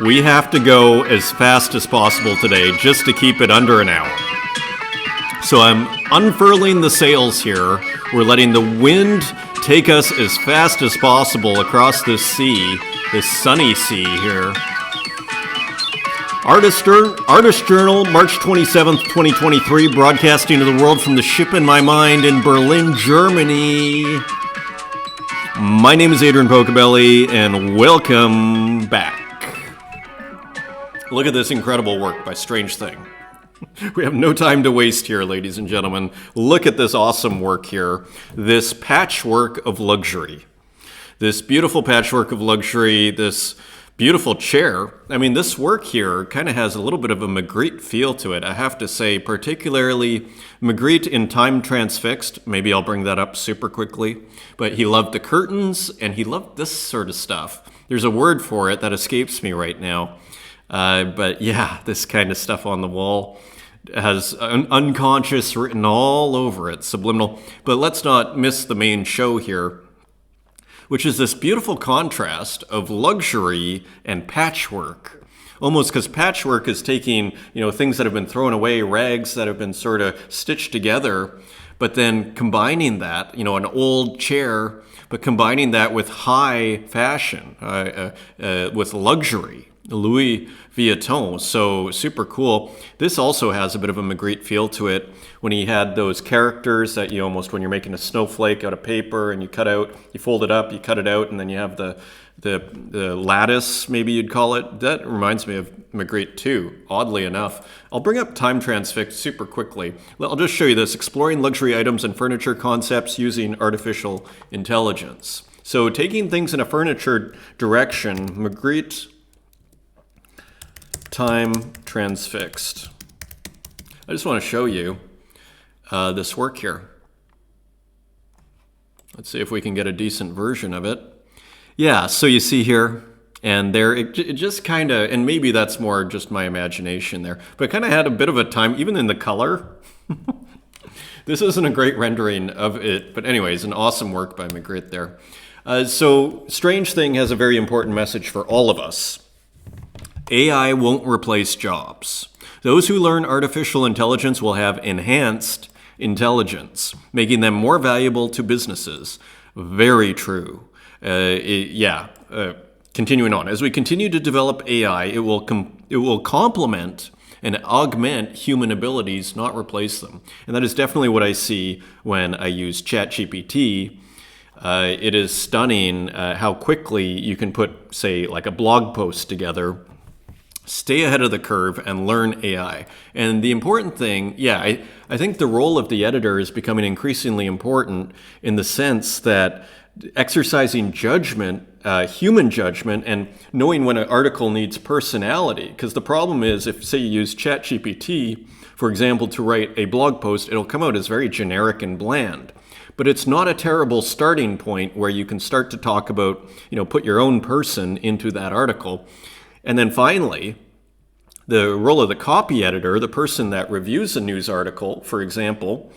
We have to go as fast as possible today just to keep it under an hour. So I'm unfurling the sails here. We're letting the wind take us as fast as possible across this sea, this sunny sea here. Artist Journal, March 27th, 2023, broadcasting to the world from the ship in my mind in Berlin, Germany. My name is Adrian Pocobelli, and welcome back. Look at this incredible work by Strange Thing. We have no time to waste here, ladies and gentlemen. Look at this awesome work here. This patchwork of luxury. This beautiful patchwork of luxury, this beautiful chair. I mean, this work here kind of has a little bit of a Magritte feel to it, I have to say, particularly Magritte in Time Transfixed. Maybe I'll bring that up super quickly. But he loved the curtains, and he loved this sort of stuff. There's a word for it that escapes me right now. But yeah, this kind of stuff on the wall has unconscious written all over it, subliminal. But let's not miss the main show here, which is this beautiful contrast of luxury and patchwork. Almost because patchwork is taking, things that have been thrown away, rags that have been sort of stitched together, but then combining that, an old chair, but combining that with high fashion, with luxury. Louis Vuitton, so super cool. This also has a bit of a Magritte feel to it when he had those characters that when you're making a snowflake out of paper and you fold it up, you cut it out, and then you have the lattice, maybe you'd call it. That reminds me of Magritte too, oddly enough. I'll bring up Time Transfixed super quickly. I'll just show you this, exploring luxury items and furniture concepts using artificial intelligence. So taking things in a furniture direction, Magritte Time Transfixed. I just want to show you this work here. Let's see if we can get a decent version of it. Yeah, so you see here and there, it just kind of, and maybe that's more just my imagination there, but it kind of had a bit of a time, even in the color. This isn't a great rendering of it, but anyways, an awesome work by Magritte there. So Strange Thing has a very important message for all of us. AI won't replace jobs. Those who learn artificial intelligence will have enhanced intelligence, making them more valuable to businesses. Very true. Continuing on. As we continue to develop AI, it will complement and augment human abilities, not replace them. And that is definitely what I see when I use ChatGPT. It is stunning how quickly you can put, say, like a blog post together, stay ahead of the curve, and learn AI. And the important thing, I think the role of the editor is becoming increasingly important in the sense that exercising judgment, human judgment, and knowing when an article needs personality. Because the problem is, if, say, you use ChatGPT, for example, to write a blog post, it'll come out as very generic and bland. But it's not a terrible starting point where you can start to talk about, put your own person into that article. And then finally, the role of the copy editor, the person that reviews a news article, for example,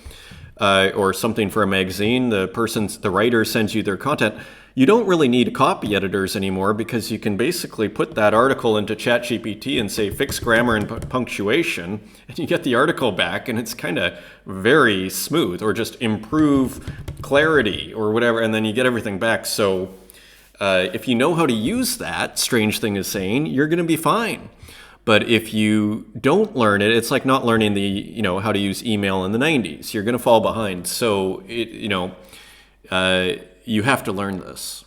or something for a magazine, the writer sends you their content. You don't really need copy editors anymore because you can basically put that article into ChatGPT and say fix grammar and punctuation, and you get the article back, and it's kind of very smooth, or just improve clarity or whatever, and then you get everything back. So if you know how to use that, Strange Thing is saying, you're going to be fine. But if you don't learn it, it's like not learning how to use email in the 90s. You're going to fall behind. So, you have to learn this.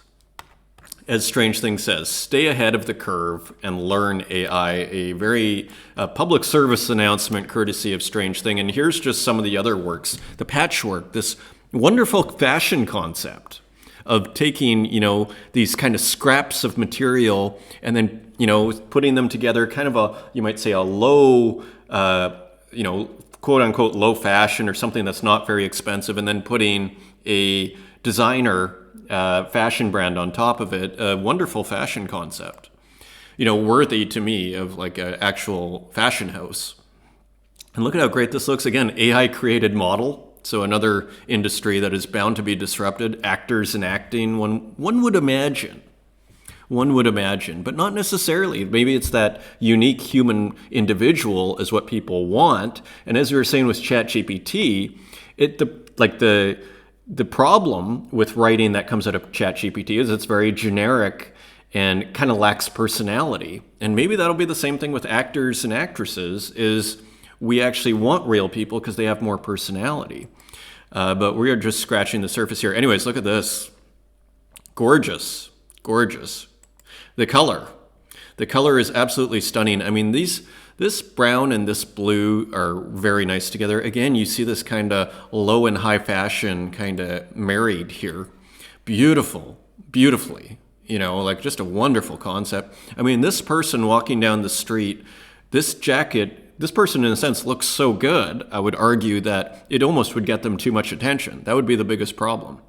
As Strange Thing says, stay ahead of the curve and learn AI, a very public service announcement courtesy of Strange Thing. And here's just some of the other works. The patchwork, this wonderful fashion concept of taking, these kind of scraps of material and then, putting them together, kind of you might say a low, quote unquote, low fashion or something that's not very expensive, and then putting a designer fashion brand on top of it. A wonderful fashion concept, worthy to me of like an actual fashion house. And look at how great this looks. Again, AI created model. So another industry that is bound to be disrupted, actors and acting, one would imagine one would imagine, but not necessarily. Maybe it's that unique human individual is what people want. And as we were saying with ChatGPT, the problem with writing that comes out of ChatGPT is it's very generic and kind of lacks personality. And maybe that'll be the same thing with actors and actresses, is we actually want real people because they have more personality. But we are just scratching the surface here. Anyways, look at this. Gorgeous, gorgeous. The color is absolutely stunning. I mean, this brown and this blue are very nice together. Again, you see this kind of low and high fashion kind of married here. Beautifully. Like just a wonderful concept. I mean, this person walking down the street, this person in a sense looks so good, I would argue that it almost would get them too much attention. That would be the biggest problem.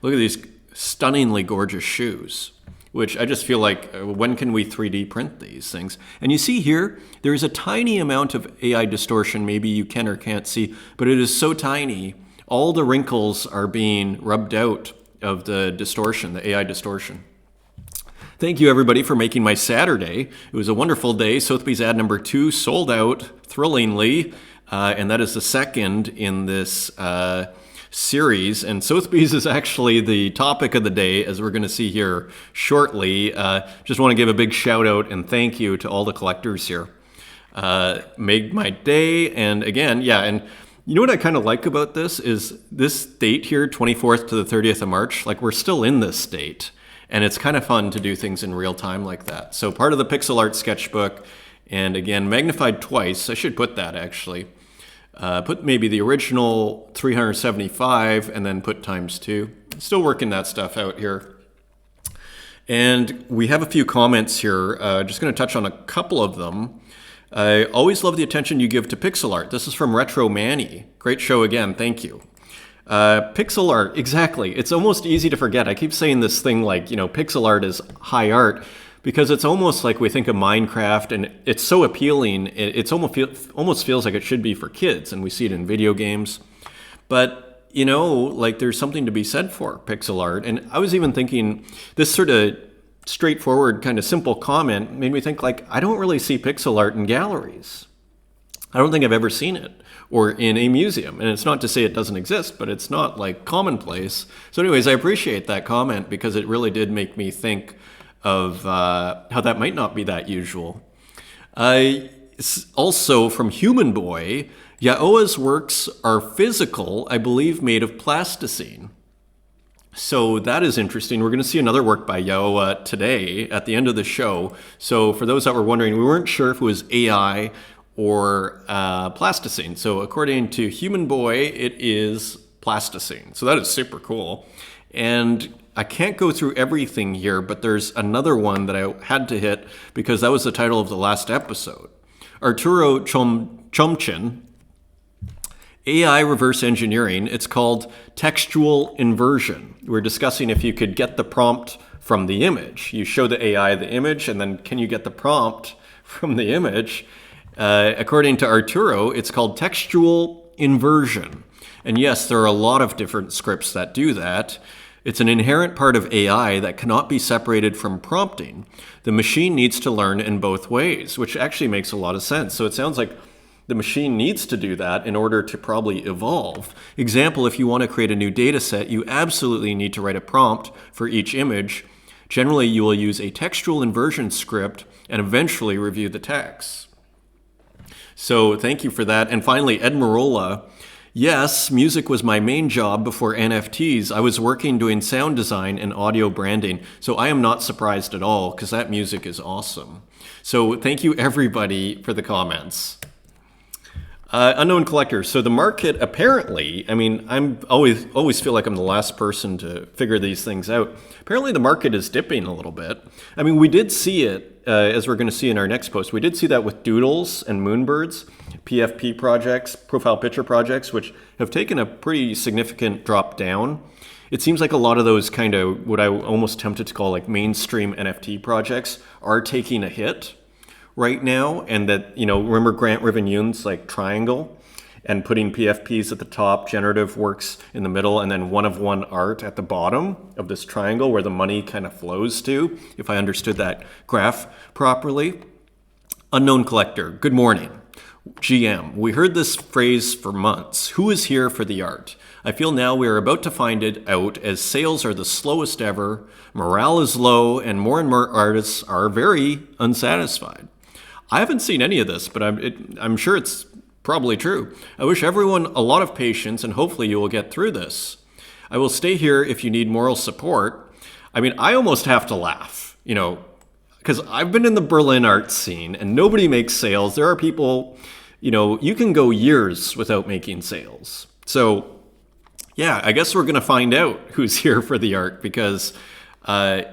Look at these stunningly gorgeous shoes, which I just feel like, when can we 3D print these things? And you see here, there is a tiny amount of AI distortion, maybe you can or can't see, but it is so tiny, all the wrinkles are being rubbed out of the distortion, the AI distortion. Thank you, everybody, for making my Saturday. It was a wonderful day. Sotheby's ad number 2 sold out thrillingly, and that is the second in this series. And Sotheby's is actually the topic of the day, as we're going to see here shortly. Just want to give a big shout out and thank you to all the collectors here. Made my day, and again, and you know what I kind of like about this is this date here, 24th to the 30th of March, like we're still in this state. And it's kind of fun to do things in real time like that. So part of the pixel art sketchbook, and again, magnified twice. I should put that actually. Put maybe the original 375 and then put ×2. Still working that stuff out here. And we have a few comments here. Just going to touch on a couple of them. I always love the attention you give to pixel art. This is from Retro Manny. Great show again. Thank you. Pixel art, exactly. It's almost easy to forget. I keep saying this thing like, pixel art is high art because it's almost like we think of Minecraft and it's so appealing. It's almost feels like it should be for kids, and we see it in video games. But, like there's something to be said for pixel art. And I was even thinking this sort of straightforward kind of simple comment made me think like, I don't really see pixel art in galleries. I don't think I've ever seen it, or in a museum. And it's not to say it doesn't exist, but it's not like commonplace. So anyways, I appreciate that comment because it really did make me think of how that might not be that usual. Also from Human Boy, Yaoa's works are physical, I believe made of plasticine. So that is interesting. We're going to see another work by Yaoa today at the end of the show. So for those that were wondering, we weren't sure if it was AI or plasticine. So according to Human Boy, it is plasticine. So that is super cool. And I can't go through everything here, but there's another one that I had to hit because that was the title of the last episode. Arturo Chomchin, AI reverse engineering. It's called textual inversion. We're discussing if you could get the prompt from the image. You show the AI the image, and then can you get the prompt from the image? According to Arturo, it's called textual inversion. And yes, there are a lot of different scripts that do that. It's an inherent part of AI that cannot be separated from prompting. The machine needs to learn in both ways, which actually makes a lot of sense. So it sounds like the machine needs to do that in order to probably evolve. Example, if you want to create a new data set, you absolutely need to write a prompt for each image. Generally, you will use a textual inversion script and eventually review the text. So thank you for that. And finally, Ed Marola. Yes, music was my main job before NFTs. I was working doing sound design and audio branding. So I am not surprised at all because that music is awesome. So thank you everybody for the comments. Unknown collectors. So the market apparently, I'm always feel like I'm the last person to figure these things out. Apparently the market is dipping a little bit. We did see it, as we're going to see in our next post. We did see that with doodles and moonbirds, PFP projects, profile picture projects, which have taken a pretty significant drop down. It seems like a lot of those kind of what I almost tempted to call like mainstream NFT projects are taking a hit right now. And that, remember Grant Riven Yoon's like Triangle? and putting PFPs at the top, generative works in the middle, and then one-of-one art at the bottom of this triangle where the money kind of flows to, if I understood that graph properly. Unknown collector, good morning. GM, we heard this phrase for months. Who is here for the art? I feel now we are about to find it out as sales are the slowest ever, morale is low, and more artists are very unsatisfied. I haven't seen any of this, but I'm sure it's probably true. I wish everyone a lot of patience, and hopefully you will get through this. I will stay here if you need moral support. I mean, I almost have to laugh, because I've been in the Berlin art scene and nobody makes sales. There are people, you can go years without making sales. So, yeah, I guess we're going to find out who's here for the art because, better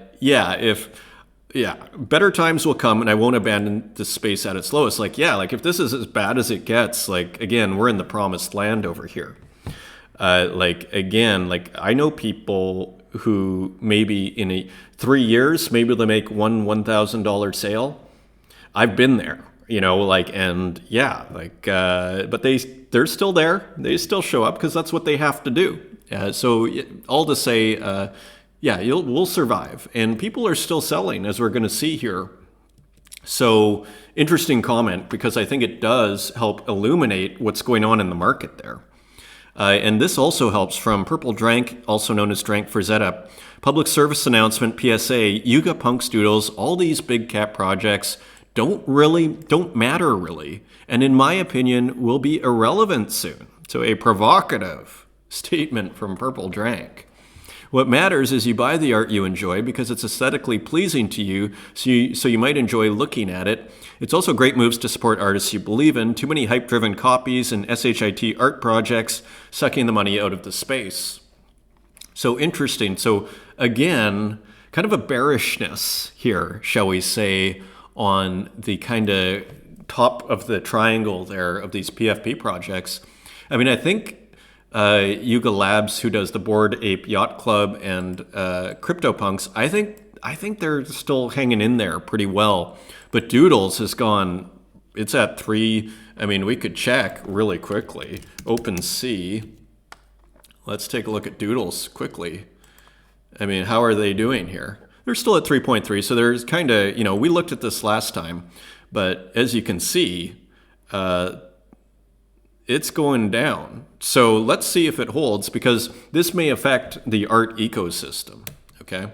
times will come and I won't abandon this space at its lowest. If this is as bad as it gets, again, we're in the promised land over here. I know people who maybe in 3 years, maybe they make one $1,000 sale. I've been there, but they're still there. They still show up because that's what they have to do. So all to say, we'll survive. And people are still selling, as we're going to see here. So interesting comment, because I think it does help illuminate what's going on in the market there. And this also helps from Purple Drank, also known as Drank for Zeta. Public service announcement, PSA, Yuga Punks Doodles, all these big cap projects don't matter really. And in my opinion, will be irrelevant soon. So a provocative statement from Purple Drank. What matters is you buy the art you enjoy because it's aesthetically pleasing to you, so you might enjoy looking at it. It's also great moves to support artists you believe in. Too many hype-driven copies and SHIT art projects sucking the money out of the space. So interesting. So again, kind of a bearishness here, shall we say, on the kind of top of the triangle there of these PFP projects. I mean, I think Yuga Labs, who does the Bored Ape Yacht Club and CryptoPunks, I think they're still hanging in there pretty well. But Doodles has gone, it's at 3. I mean, we could check really quickly. OpenSea. Let's take a look at Doodles quickly. I mean, how are they doing here? They're still at 3.3, so there's kind of, we looked at this last time, but as you can see, it's going down. So let's see if it holds, because this may affect the art ecosystem, okay?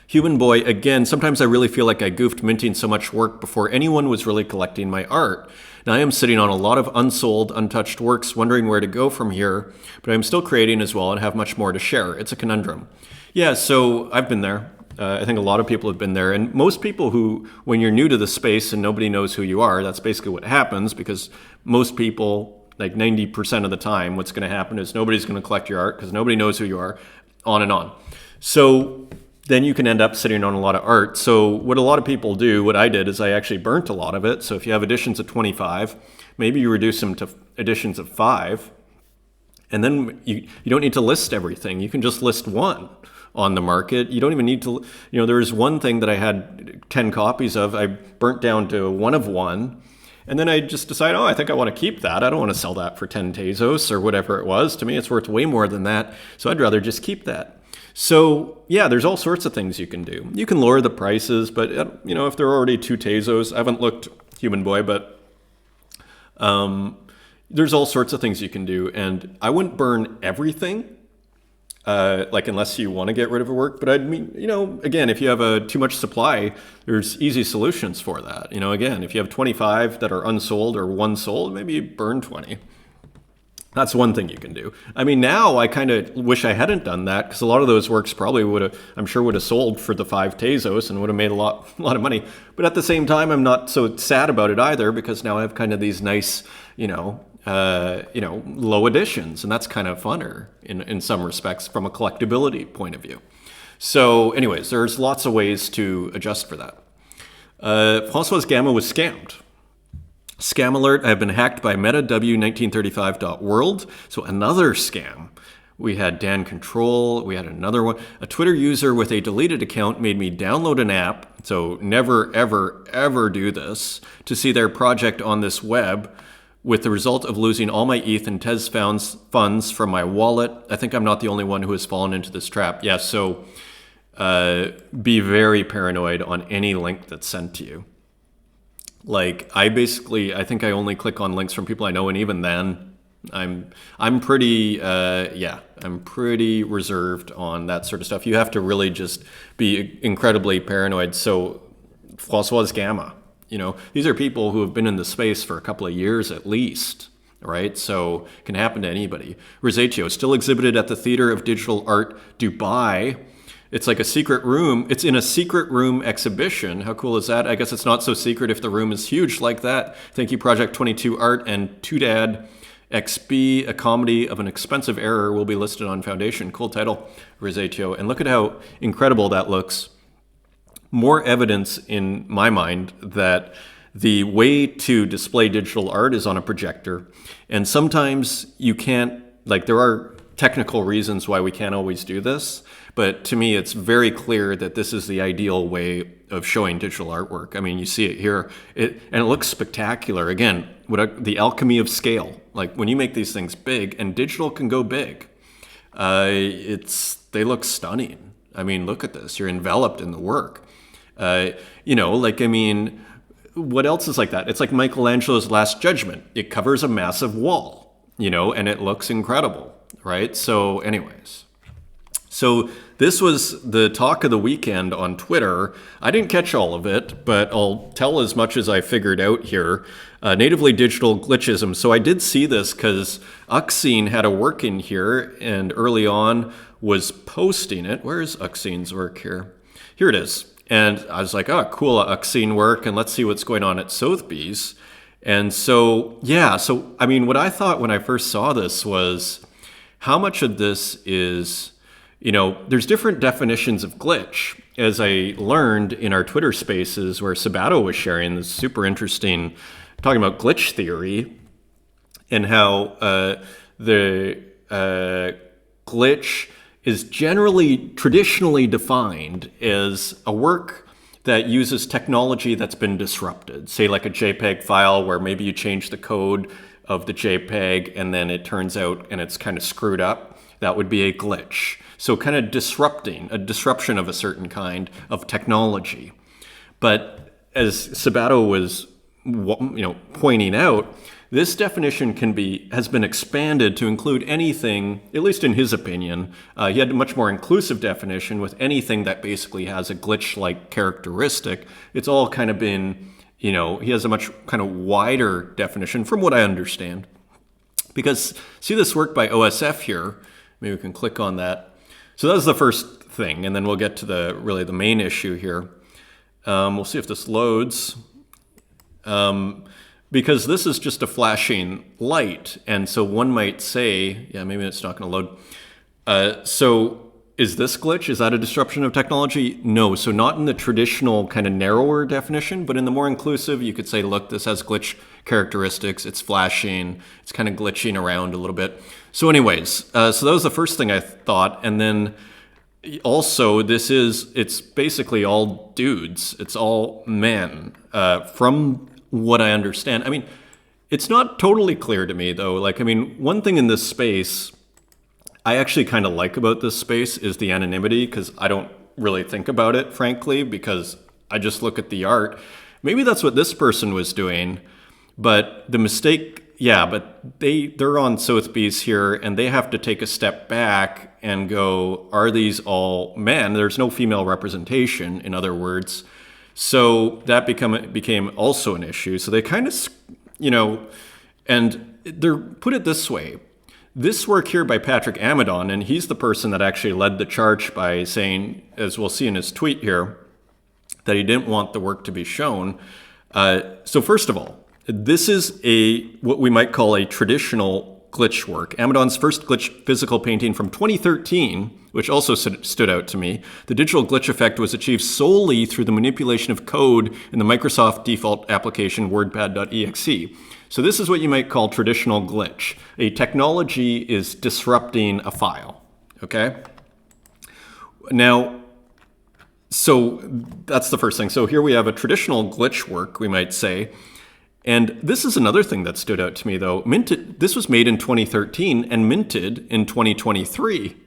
Human Boy, again, sometimes I really feel like I goofed minting so much work before anyone was really collecting my art. Now I am sitting on a lot of unsold, untouched works, wondering where to go from here, but I'm still creating as well and have much more to share. It's a conundrum. Yeah, so I've been there. I think a lot of people have been there. And most people who, when you're new to the space and nobody knows who you are, that's basically what happens, because most people, like 90% of the time, what's going to happen is nobody's going to collect your art because nobody knows who you are, on and on. So then you can end up sitting on a lot of art. So what a lot of people do, what I did is I actually burnt a lot of it. So if you have editions of 25, maybe you reduce them to editions of 5. And then you don't need to list everything. You can just list one on the market. You don't even need to, there was one thing that I had 10 copies of. I burnt down to 1 of 1. And then I just decided, I think I want to keep that. I don't want to sell that for 10 Tezos or whatever it was. To me, it's worth way more than that. So I'd rather just keep that. So yeah, there's all sorts of things you can do. You can lower the prices, but if there are already 2 Tezos, I haven't looked, Human Boy, but there's all sorts of things you can do. And I wouldn't burn everything. Unless you want to get rid of a work. But again, if you have too much supply, there's easy solutions for that. Again, if you have 25 that are unsold or 1 sold, maybe you burn 20. That's one thing you can do. I mean, now I kind of wish I hadn't done that, because a lot of those works probably would have sold for the 5 Tezos and would have made a lot of money. But at the same time, I'm not so sad about it either, because now I have kind of these nice, low editions, and that's kind of funner in some respects from a collectability point of view. So anyways, there's lots of ways to adjust for that. Francois Gamma was scammed. Scam alert, I've been hacked by MetaW1935.world. So another scam. We had Dan Control, we had another one. A Twitter user with a deleted account made me download an app, so never, ever, ever do this, to see their project on this web, with the result of losing all my ETH and Tez funds from my wallet. I think I'm not the only one who has fallen into this trap. Yeah, so be very paranoid on any link that's sent to you. Like, I think I only click on links from people I know, and even then, I'm pretty reserved on that sort of stuff. You have to really just be incredibly paranoid. So, François Gamma, these are people who have been in the space for a couple of years at least, right? So it can happen to anybody. Rosetio, still exhibited at the Theater of Digital Art, Dubai. It's like a secret room. It's in a secret room exhibition. How cool is that? I guess it's not so secret if the room is huge like that. Thank you, Project 22 Art and Tudad XB, a comedy of an expensive error, will be listed on Foundation. Cool title, Rosetio. And look at how incredible that looks. More evidence in my mind that the way to display digital art is on a projector. And sometimes you can't, there are technical reasons why we can't always do this. But to me, it's very clear that this is the ideal way of showing digital artwork. I mean, you see it here, and it looks spectacular. Again, the alchemy of scale. Like when you make these things big, and digital can go big, they look stunning. I mean, look at this. You're enveloped in the work. What else is like that? It's like Michelangelo's Last Judgment. It covers a massive wall, and it looks incredible, right? So anyways. So this was the talk of the weekend on Twitter. I didn't catch all of it, but I'll tell as much as I figured out here. Natively digital glitchism. So I did see this because Uxine had a work in here and early on was posting it. Where is Uxine's work here? Here it is. And I was like, oh, cool, Uxine work, and let's see what's going on at Sotheby's. And so, what I thought when I first saw this was how much of this is... there's different definitions of glitch. As I learned in our Twitter spaces where Sabato was sharing this super interesting, talking about glitch theory and how the glitch is traditionally defined as a work that uses technology that's been disrupted. Say like a JPEG file where maybe you change the code of the JPEG and then it turns out and it's kind of screwed up. That would be a glitch. So kind of a disruption of a certain kind of technology. But as Sabato was pointing out, this definition has been expanded to include anything, at least in his opinion. He had a much more inclusive definition with anything that basically has a glitch-like characteristic. It's all kind of been, he has a much kind of wider definition from what I understand. Because see this work by OSF here, maybe we can click on that. So that was the first thing, and then we'll get to the main issue here. We'll see if this loads. Because this is just a flashing light, and so one might say, maybe it's not going to load. So is this glitch? Is that a disruption of technology? No, so not in the traditional kind of narrower definition, but in the more inclusive, you could say, look, this has glitch characteristics, it's flashing, it's kind of glitching around a little bit. So anyways, so that was the first thing I thought, and then also it's basically all dudes, it's all men, from what I understand. I mean, it's not totally clear to me though. One thing in this space I actually kind of like about this space is the anonymity, because I don't really think about it, frankly, because I just look at the art. Maybe that's what this person was doing, but the mistake, but they're on Sotheby's here and they have to take a step back and go, are these all men? There's no female representation, in other words. So that became also an issue. So they kind of, and they're, put it this way, this work here by Patrick Amadon, and he's the person that actually led the charge by saying, as we'll see in his tweet here, that he didn't want the work to be shown. So first of all, this is what we might call a traditional glitch work. Amadon's first glitch physical painting from 2013, which also stood out to me. The digital glitch effect was achieved solely through the manipulation of code in the Microsoft default application WordPad.exe. So this is what you might call traditional glitch. A technology is disrupting a file, okay? Now, so that's the first thing. So here we have a traditional glitch work, we might say. And this is another thing that stood out to me, though. This was made in 2013 and minted in 2023.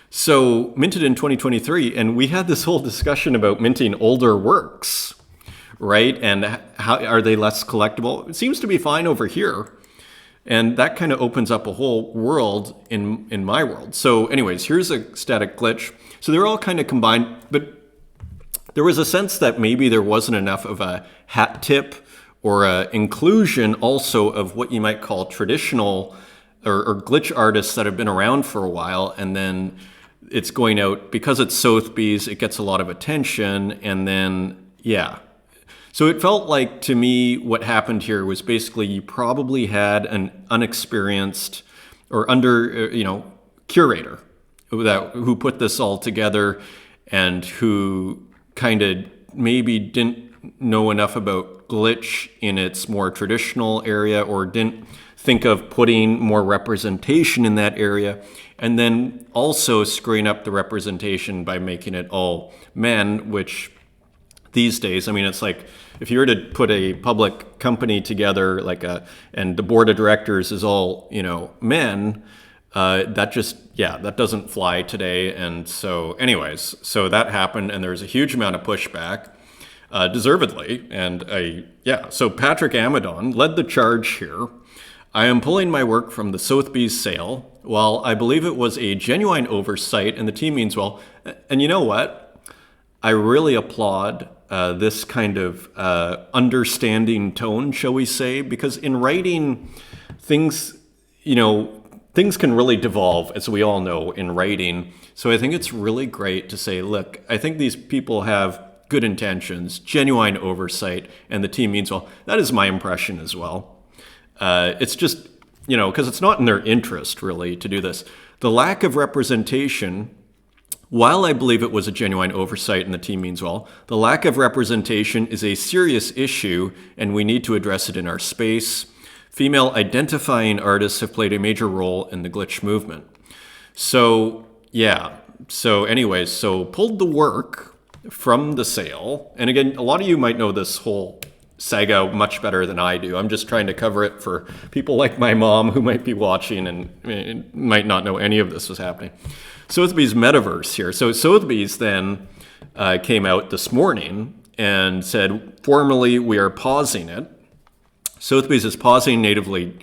So minted in 2023, and we had this whole discussion about minting older works, right? And how are they less collectible? It seems to be fine over here. And that kind of opens up a whole world in my world. So anyways, here's a static glitch. So they're all kind of combined, but there was a sense that maybe there wasn't enough of a hat tip or a inclusion also of what you might call traditional or glitch artists that have been around for a while, and then it's going out because it's Sotheby's, it gets a lot of attention, and then yeah. So it felt like to me what happened here was basically you probably had an unexperienced or curator who put this all together and who kind of maybe didn't know enough about glitch in its more traditional area, or didn't think of putting more representation in that area, and then also screwing up the representation by making it all men, which these days, I mean, it's like if you were to put a public company together, and the board of directors is all, men, that doesn't fly today. And so anyways, so that happened, and there's a huge amount of pushback, deservedly. And so Patrick Amadon led the charge here. I am pulling my work from the Sotheby's sale. While I believe it was a genuine oversight, and the team means well, and you know what? I really applaud this kind of understanding tone, shall we say, because in writing, things can really devolve, as we all know, in writing. So I think it's really great to say, look, I think these people have good intentions, genuine oversight, and the team means well. That is my impression as well. It's just, because it's not in their interest, really, to do this. The lack of representation, while I believe it was a genuine oversight and the team means well, the lack of representation is a serious issue, and we need to address it in our space. Female identifying artists have played a major role in the glitch movement. So, yeah. So anyways, pulled the work from the sale. And again, a lot of you might know this whole saga much better than I do. I'm just trying to cover it for people like my mom who might be watching and might not know any of this was happening. Sotheby's metaverse here. So Sotheby's then came out this morning and said, formally, we are pausing it. Sotheby's is pausing natively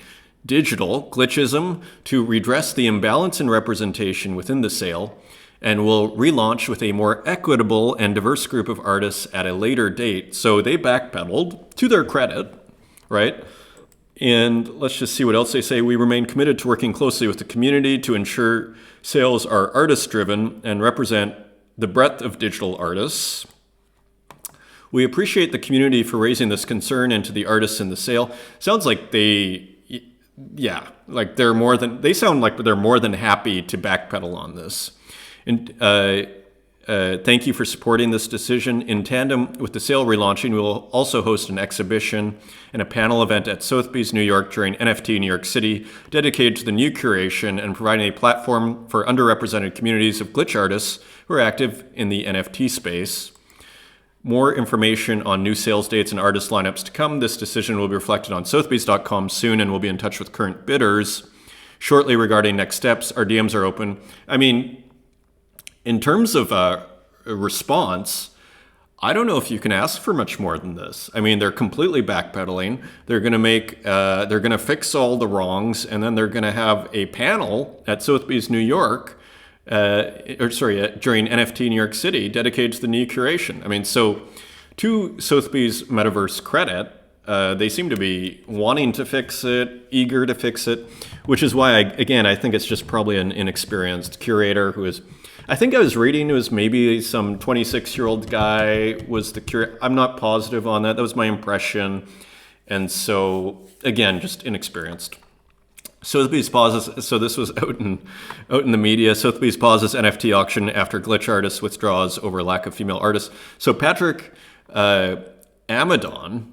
digital glitchism to redress the imbalance in representation within the sale, and will relaunch with a more equitable and diverse group of artists at a later date. So they backpedaled, to their credit, right? And let's just see what else they say. We remain committed to working closely with the community to ensure sales are artist-driven and represent the breadth of digital artists. We appreciate the community for raising this concern and to the artists in the sale. Sounds like they sound like they're more than happy to backpedal on this. And thank you for supporting this decision. In tandem with the sale relaunching, we will also host an exhibition and a panel event at Sotheby's New York during NFT New York City, dedicated to the new curation and providing a platform for underrepresented communities of glitch artists who are active in the NFT space. More information on new sales dates and artist lineups to come. This decision will be reflected on Sotheby's.com soon, and we'll be in touch with current bidders shortly regarding next steps. Our DMs are open. I mean, in terms of a response, I don't know if you can ask for much more than this. I mean, they're completely backpedaling. They're going to fix all the wrongs, and then they're going to have a panel at Sotheby's New York, during NFT New York City, dedicated to the new curation. I mean, so to Sotheby's Metaverse credit, they seem to be wanting to fix it, eager to fix it, which is why, I think it's just probably an inexperienced curator who is, I think I was reading it was maybe some 26-year-old guy was the curator. I'm not positive on that. That was my impression. And so, again, just inexperienced. Sotheby's pauses, so this was out in the media. Sotheby's pauses NFT auction after glitch artist withdraws over lack of female artists. So Patrick Amadon,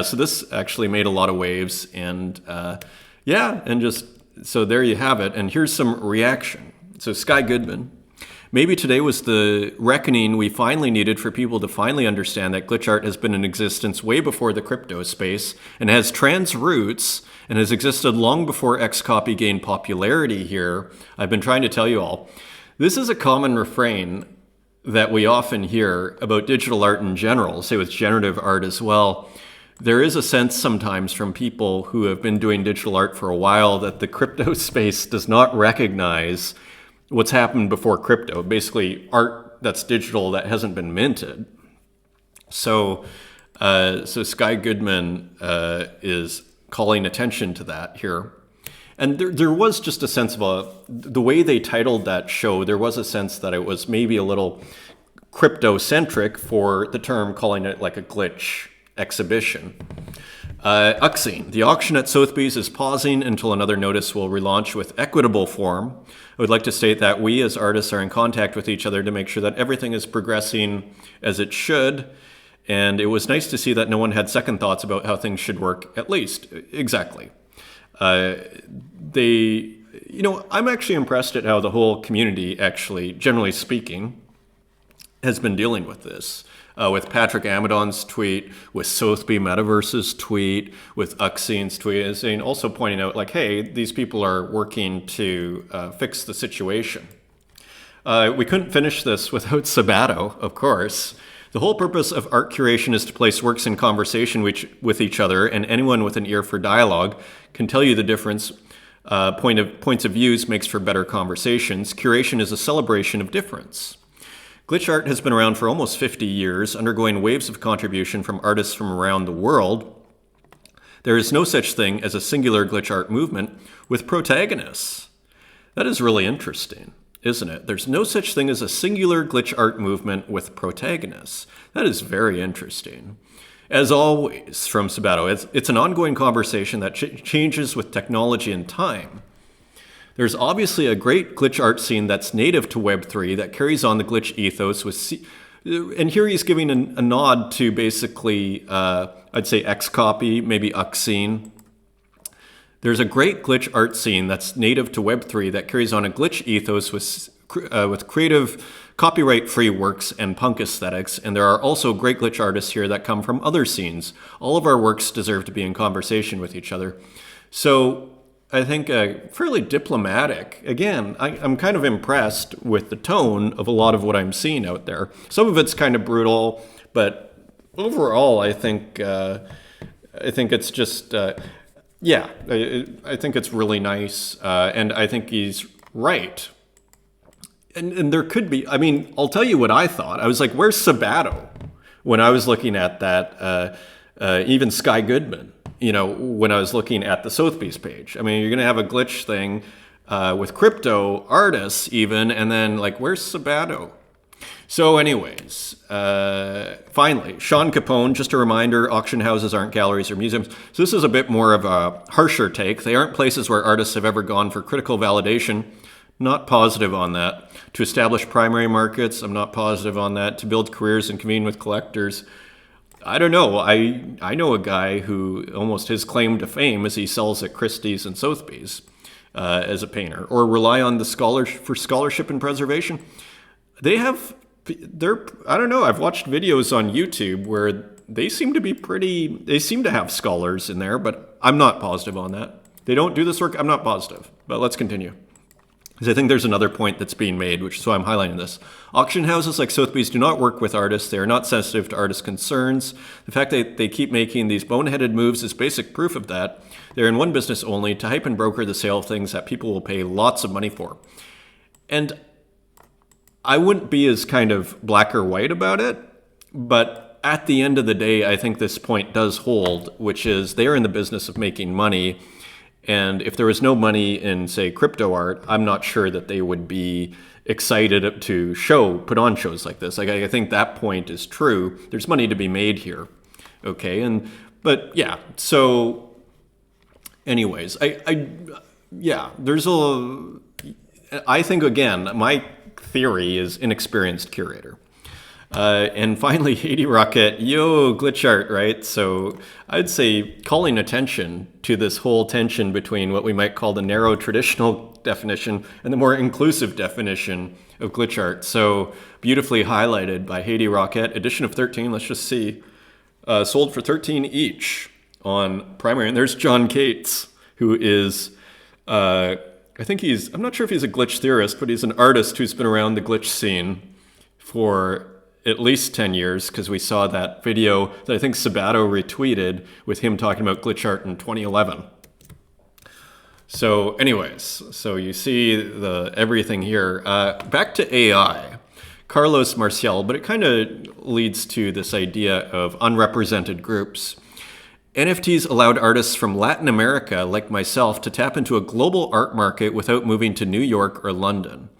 so this actually made a lot of waves, and so there you have it. And here's some reaction. So Sky Goodman, Maybe today was the reckoning we finally needed for people to finally understand that glitch art has been in existence way before the crypto space and has trans roots and has existed long before Xcopy gained popularity here. I've been trying to tell you all. This is a common refrain that we often hear about digital art in general, say with generative art as well. There is a sense sometimes from people who have been doing digital art for a while that the crypto space does not recognize what's happened before crypto, basically art that's digital that hasn't been minted. So Sky Goodman is calling attention to that here. And there was just a sense of the way they titled that show, there was a sense that it was maybe a little crypto-centric for the term, calling it like a glitch exhibition. Uxine. The auction at Sotheby's is pausing until another notice will relaunch with equitable form. I would like to state that we as artists are in contact with each other to make sure that everything is progressing as it should. And it was nice to see that no one had second thoughts about how things should work, at least. Exactly. I'm actually impressed at how the whole community, actually, generally speaking, has been dealing with this. With Patrick Amadon's tweet, with Sotheby Metaverse's tweet, with Uxine's tweet, and also pointing out, like, hey, these people are working to fix the situation. We couldn't finish this without Sabato, of course. The whole purpose of art curation is to place works in conversation with each other, and anyone with an ear for dialogue can tell you the difference. Points of views makes for better conversations. Curation is a celebration of difference. Glitch art has been around for almost 50 years, undergoing waves of contribution from artists from around the world. There is no such thing as a singular glitch art movement with protagonists. That is really interesting, isn't it? There's no such thing as a singular glitch art movement with protagonists. That is very interesting. As always, from Sabato, it's an ongoing conversation that changes with technology and time. There's obviously a great glitch art scene that's native to Web3 that carries on the glitch ethos and here he's giving a nod to basically, I'd say Xcopy, maybe Uxine. There's a great glitch art scene that's native to Web3 that carries on a glitch ethos with creative copyright-free works and punk aesthetics, and there are also great glitch artists here that come from other scenes. All of our works deserve to be in conversation with each other. So I think fairly diplomatic. Again, I'm kind of impressed with the tone of a lot of what I'm seeing out there. Some of it's kind of brutal, but overall, I think it's just, I think it's really nice, and I think he's right. And there could be, I'll tell you what I thought. I was like, where's Sabato? When I was looking at that, even Sky Goodman. When I was looking at the Sotheby's page. You're going to have a glitch thing with crypto artists even, and then, like, where's Sabato? So anyways, finally, Sean Capone, just a reminder, auction houses aren't galleries or museums. So this is a bit more of a harsher take. They aren't places where artists have ever gone for critical validation. Not positive on that. To establish primary markets, I'm not positive on that. To build careers and convene with collectors, I don't know. I know a guy who almost his claim to fame is he sells at Christie's and Sotheby's as a painter, or rely on the scholarship and preservation. I don't know. I've watched videos on YouTube where they seem to have scholars in there, but I'm not positive on that. They don't do this work. I'm not positive, but let's continue. Because I think there's another point that's being made, which is why I'm highlighting this. Auction houses like Sotheby's do not work with artists. They are not sensitive to artists' concerns. The fact that they keep making these boneheaded moves is basic proof of that. They're in one business only, to hype and broker the sale of things that people will pay lots of money for. And I wouldn't be as kind of black or white about it, but at the end of the day, I think this point does hold, which is they're in the business of making money. And if there was no money in, say, crypto art, I'm not sure that they would be excited to put on shows like this. I think that point is true. There's money to be made here. Okay. But yeah. So anyways, I think, again, my theory is inexperienced curator. And finally, Haiti Rocket, yo, glitch art, right? So I'd say calling attention to this whole tension between what we might call the narrow traditional definition and the more inclusive definition of glitch art. So beautifully highlighted by Haiti Rocket, edition of 13, let's just see, sold for 13 each on primary. And there's John Cates, who is, I think I'm not sure if he's a glitch theorist, but he's an artist who's been around the glitch scene for at least 10 years, because we saw that video that I think Sabato retweeted with him talking about glitch art in 2011. So anyways, so you see everything here. Back to AI, Carlos Marcial, but it kind of leads to this idea of unrepresented groups. NFTs allowed artists from Latin America, like myself, to tap into a global art market without moving to New York or London.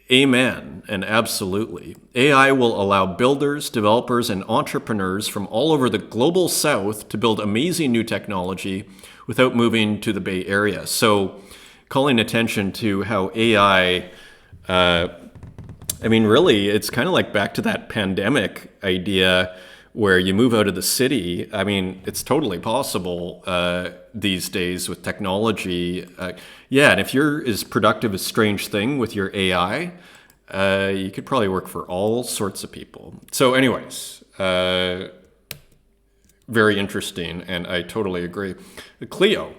Amen, and absolutely. AI will allow builders, developers, and entrepreneurs from all over the global south to build amazing new technology without moving to the Bay Area. So calling attention to how AI, really, it's kind of like back to that pandemic idea where you move out of the city. I mean, it's totally possible these days with technology. And if you're as productive as Strange Thing with your AI, you could probably work for all sorts of people. So anyways, very interesting, and I totally agree. Clio.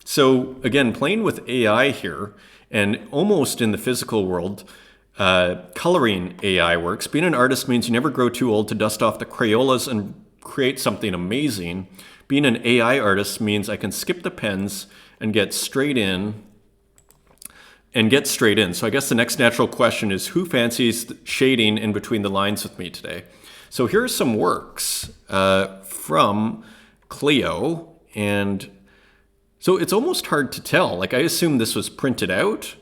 So again, playing with AI here, and almost in the physical world, coloring AI works. Being an artist means you never grow too old to dust off the Crayolas and create something amazing. Being an AI artist means I can skip the pens and get straight in. So I guess the next natural question is, who fancies shading in between the lines with me today? So here are some works from Clio, and so it's almost hard to tell. Like, I assume this was printed out,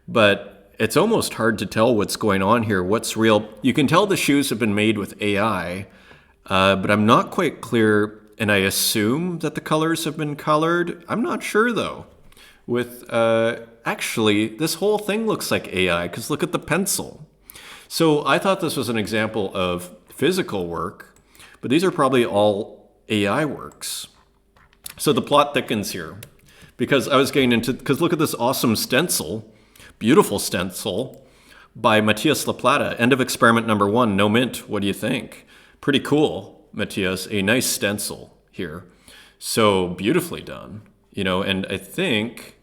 but it's almost hard to tell what's going on here, what's real. You can tell the shoes have been made with AI, but I'm not quite clear, and I assume that the colors have been colored. I'm not sure, though. Actually, this whole thing looks like AI, because look at the pencil. So I thought this was an example of physical work, but these are probably all AI works. So the plot thickens here, because I was getting into, because look at this awesome stencil. Beautiful stencil by Matias LaPlata. End of experiment number 1, no mint. What do you think? Pretty cool, Matias. A nice stencil here. So beautifully done. And I think,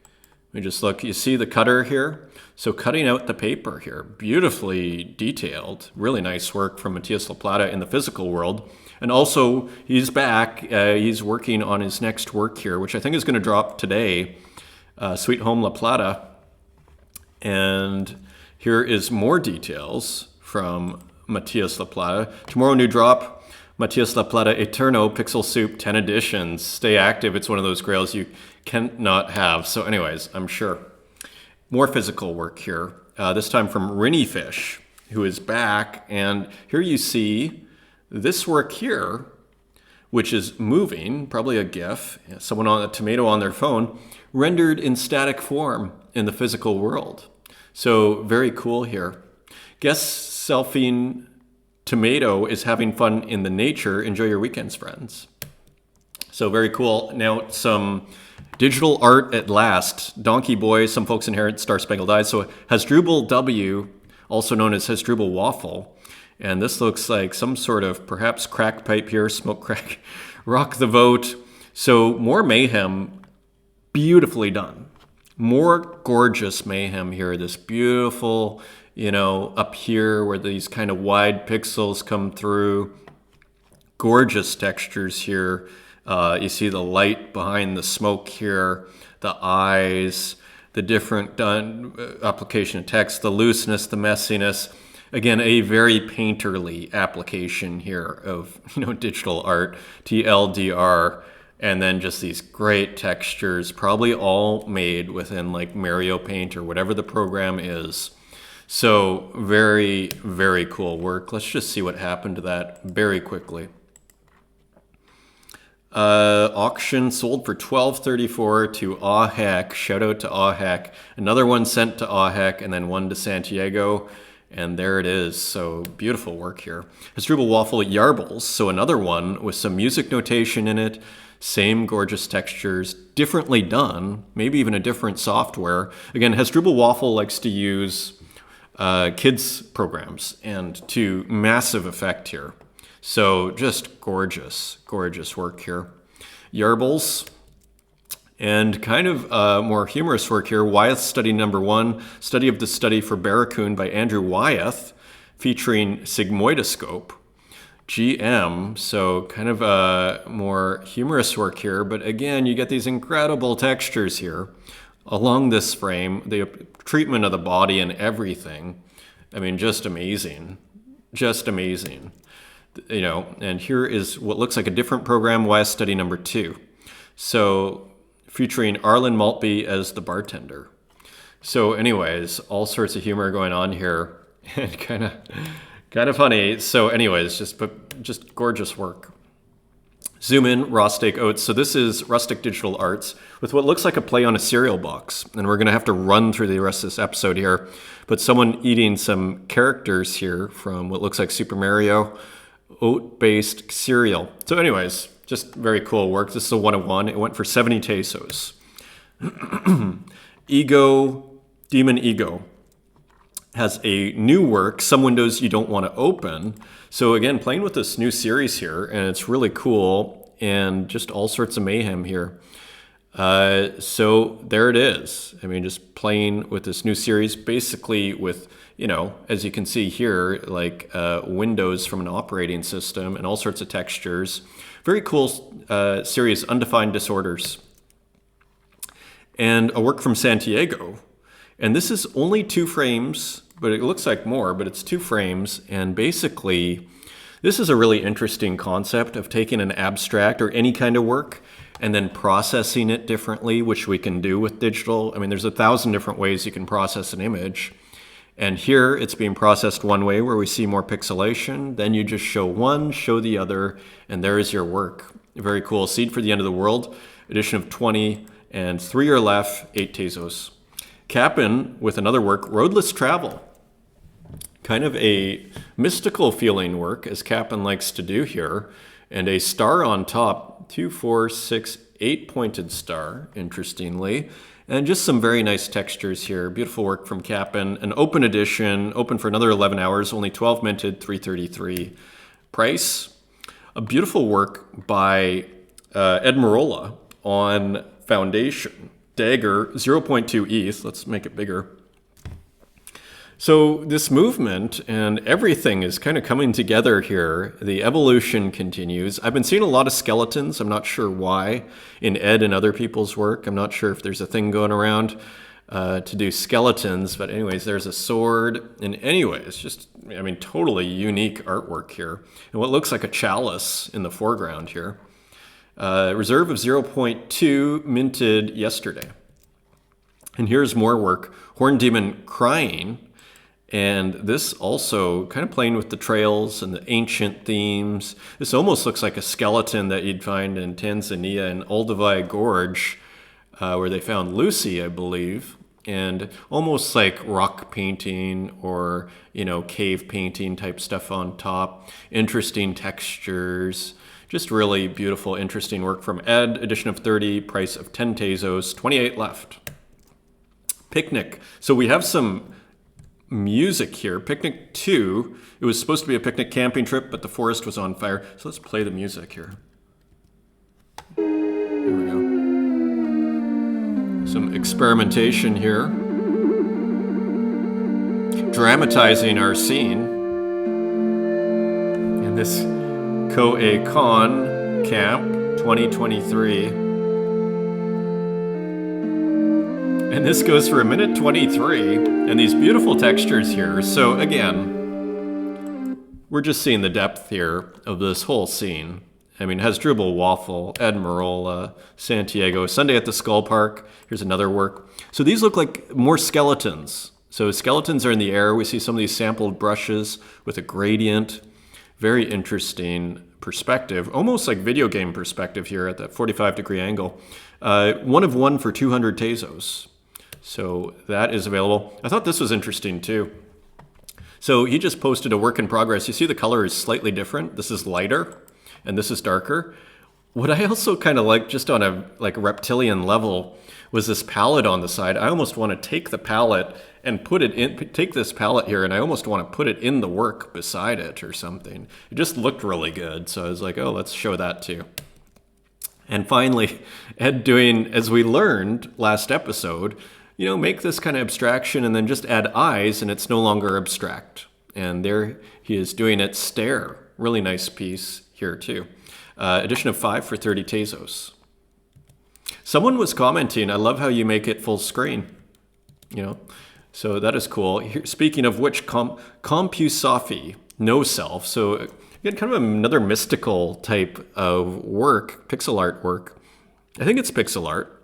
let me just look. You see the cutter here? So cutting out the paper here. Beautifully detailed. Really nice work from Matias LaPlata in the physical world. And also, he's back. He's working on his next work here, which I think is going to drop today. Sweet Home LaPlata. And here is more details from Matias LaPlata. Tomorrow, new drop, Matias LaPlata Eterno Pixel Soup 10 editions. Stay active. It's one of those grails you cannot have. So anyways, I'm sure. More physical work here, this time from Rinny Fish, who is back. And here you see this work here, which is moving, probably a GIF, someone on a tomato on their phone, rendered in static form in the physical world. So very cool here. Guess selfing tomato is having fun in the nature. Enjoy your weekends, friends. So very cool. Now some digital art at last. Donkey Boy, Some Folks Inherit Star Spangled Eyes. So Hasdrubal W, also known as Hasdrubal Waffle. And this looks like some sort of perhaps crack pipe here, smoke crack, rock the vote. So more mayhem, beautifully done. More gorgeous mayhem here. This beautiful, up here where these kind of wide pixels come through. Gorgeous textures here. You see the light behind the smoke here, the eyes, the different application of text, the looseness, the messiness. Again, a very painterly application here of, digital art, TLDR, and then just these great textures, probably all made within like Mario Paint or whatever the program is. So very, very cool work. Let's just see what happened to that very quickly. Auction sold for $12.34 to AWHEC. Shout out to AWHEC. Another one sent to AWHEC, and then one to Santiago. And there it is. So beautiful work here. Hasdrubal Waffle Yarbles. So another one with some music notation in it. Same gorgeous textures, differently done, maybe even a different software. Again, Hasdrubal Waffle likes to use kids programs, and to massive effect here. So just gorgeous, gorgeous work here. Yarbles. And kind of more humorous work here, Wyeth Study Number 1, Study of the Study for Barracoon by Andrew Wyeth, featuring sigmoidoscope, GM, so kind of more humorous work here, but again, you get these incredible textures here along this frame, the treatment of the body and everything. I mean, just amazing, just amazing. You know, and here is what looks like a different program, Wyeth Study Number 2. So featuring Arlen Maltby as the bartender. So anyways, all sorts of humor going on here, and kind of funny. So anyways, just gorgeous work. Zoom in, raw steak oats. So this is Rustic Digital Arts with what looks like a play on a cereal box. And we're gonna have to run through the rest of this episode here. But someone eating some characters here from what looks like Super Mario, oat-based cereal. So anyways, just very cool work. This is a 101. It went for 70 Tezos. Demon Ego has a new work, some windows you don't want to open. So again, playing with this new series here, and it's really cool, and just all sorts of mayhem here. So there it is. I mean, just playing with this new series, basically with, you know, as you can see here, like windows from an operating system and all sorts of textures. Very cool series, Undefined Disorders. And a work from Santiago. And this is only 2 frames, but it looks like more, but it's 2 frames. And basically, this is a really interesting concept of taking an abstract or any kind of work and then processing it differently, which we can do with digital. I mean, there's 1,000 different ways you can process an image. And here it's being processed one way where we see more pixelation. Then you just show one, show the other, and there is your work. Very cool. Seed for the End of the World, edition of 20, and 3 are left, 8 Tezos. Capin with another work, Roadless Travel. Kind of a mystical feeling work, as Capin likes to do here. And a star on top, 2, 4, 6, 8 pointed star, interestingly. And just some very nice textures here. Beautiful work from Capin. An open edition, open for another 11 hours, only 12 minted, $3.33 price. A beautiful work by Ed Marola on Foundation. Dagger, 0.2 ETH. Let's make it bigger. So this movement and everything is kind of coming together here. The evolution continues. I've been seeing a lot of skeletons. I'm not sure why in Ed and other people's work. I'm not sure if there's a thing going around to do skeletons. But anyways, there's a sword. And anyways, just, I mean, totally unique artwork here. And what looks like a chalice in the foreground here. Reserve of 0.2 minted yesterday. And here's more work. Horn Demon Crying. And this also kind of playing with the trails and the ancient themes. This almost looks like a skeleton that you'd find in Tanzania in Olduvai Gorge, where they found Lucy, I believe. And almost like rock painting or, you know, cave painting type stuff on top. Interesting textures. Just really beautiful, interesting work from Ed, edition of 30, price of 10 Tezos, 28 left. Picnic. So we have some music here. Picnic 2. It was supposed to be a picnic camping trip, but the forest was on fire. So let's play the music here. There we go. Some experimentation here. Dramatizing our scene. And this Ko'e Con Camp 2023. And this goes for 1:23, and these beautiful textures here. So again, we're just seeing the depth here of this whole scene. I mean, Hasdrubal Waffle, Ed Marola, Santiago, Sunday at the Skull Park. Here's another work. So these look like more skeletons. So skeletons are in the air. We see some of these sampled brushes with a gradient. Very interesting perspective, almost like video game perspective here at that 45-degree angle. 1 of 1 for 200 Tezos. So that is available. I thought this was interesting too. So he just posted a work in progress. You see the color is slightly different. This is lighter and this is darker. What I also kind of like, just on a reptilian level, was this palette on the side. I almost want to take the palette and put it in, take this palette here, and I almost want to put it in the work beside it or something. It just looked really good. So I was like, oh, let's show that too. And finally, Ed doing, as we learned last episode, make this kind of abstraction and then just add eyes and it's no longer abstract. And there he is doing it stare. Really nice piece here too. Edition of 5 for 30 Tezos. Someone was commenting, I love how you make it full screen. So that is cool. Here, speaking of which, Compusophy, no self. So again, kind of another mystical type of work, pixel art work. I think it's pixel art.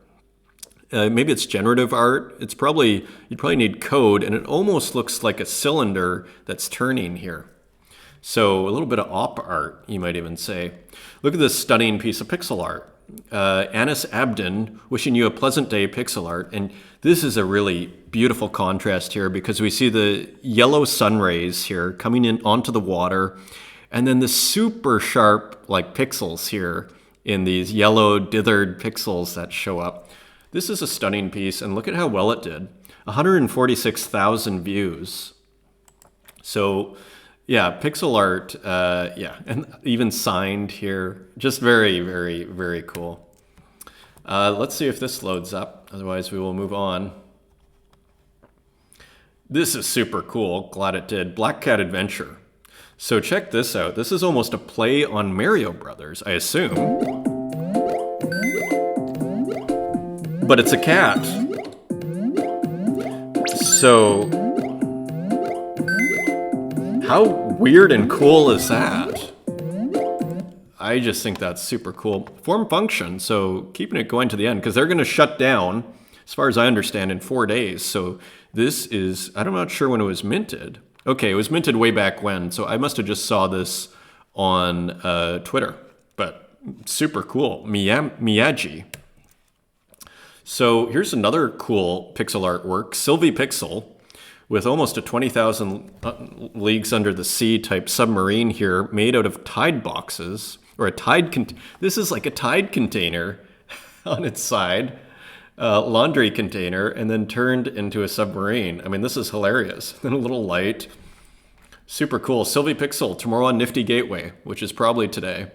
Maybe it's generative art. You'd probably need code, and it almost looks like a cylinder that's turning here. So a little bit of op art, you might even say. Look at this stunning piece of pixel art. Anis Abdin, wishing you a pleasant day, pixel art. And this is a really beautiful contrast here because we see the yellow sun rays here coming in onto the water, and then the super sharp pixels here in these yellow dithered pixels that show up. This is a stunning piece, and look at how well it did. 146,000 views. So yeah, pixel art, and even signed here. Just very, very, very cool. Let's see if this loads up. Otherwise, we will move on. This is super cool. Glad it did. Black Cat Adventure. So check this out. This is almost a play on Mario Brothers, I assume. But it's a cat. So how weird and cool is that? I just think that's super cool. Form function, so keeping it going to the end, because they're going to shut down, as far as I understand, in 4 days. So this is, I'm not sure when it was minted. Okay, it was minted way back when, so I must have just saw this on Twitter. But super cool. Miyagi. So here's another cool pixel artwork, Sylvie Pixel, with almost a 20,000 leagues under the sea type submarine here, made out of Tide boxes, or this is like a Tide container on its side, laundry container, and then turned into a submarine. I mean, this is hilarious. Then a little light. Super cool. Sylvie Pixel, tomorrow on Nifty Gateway, which is probably today.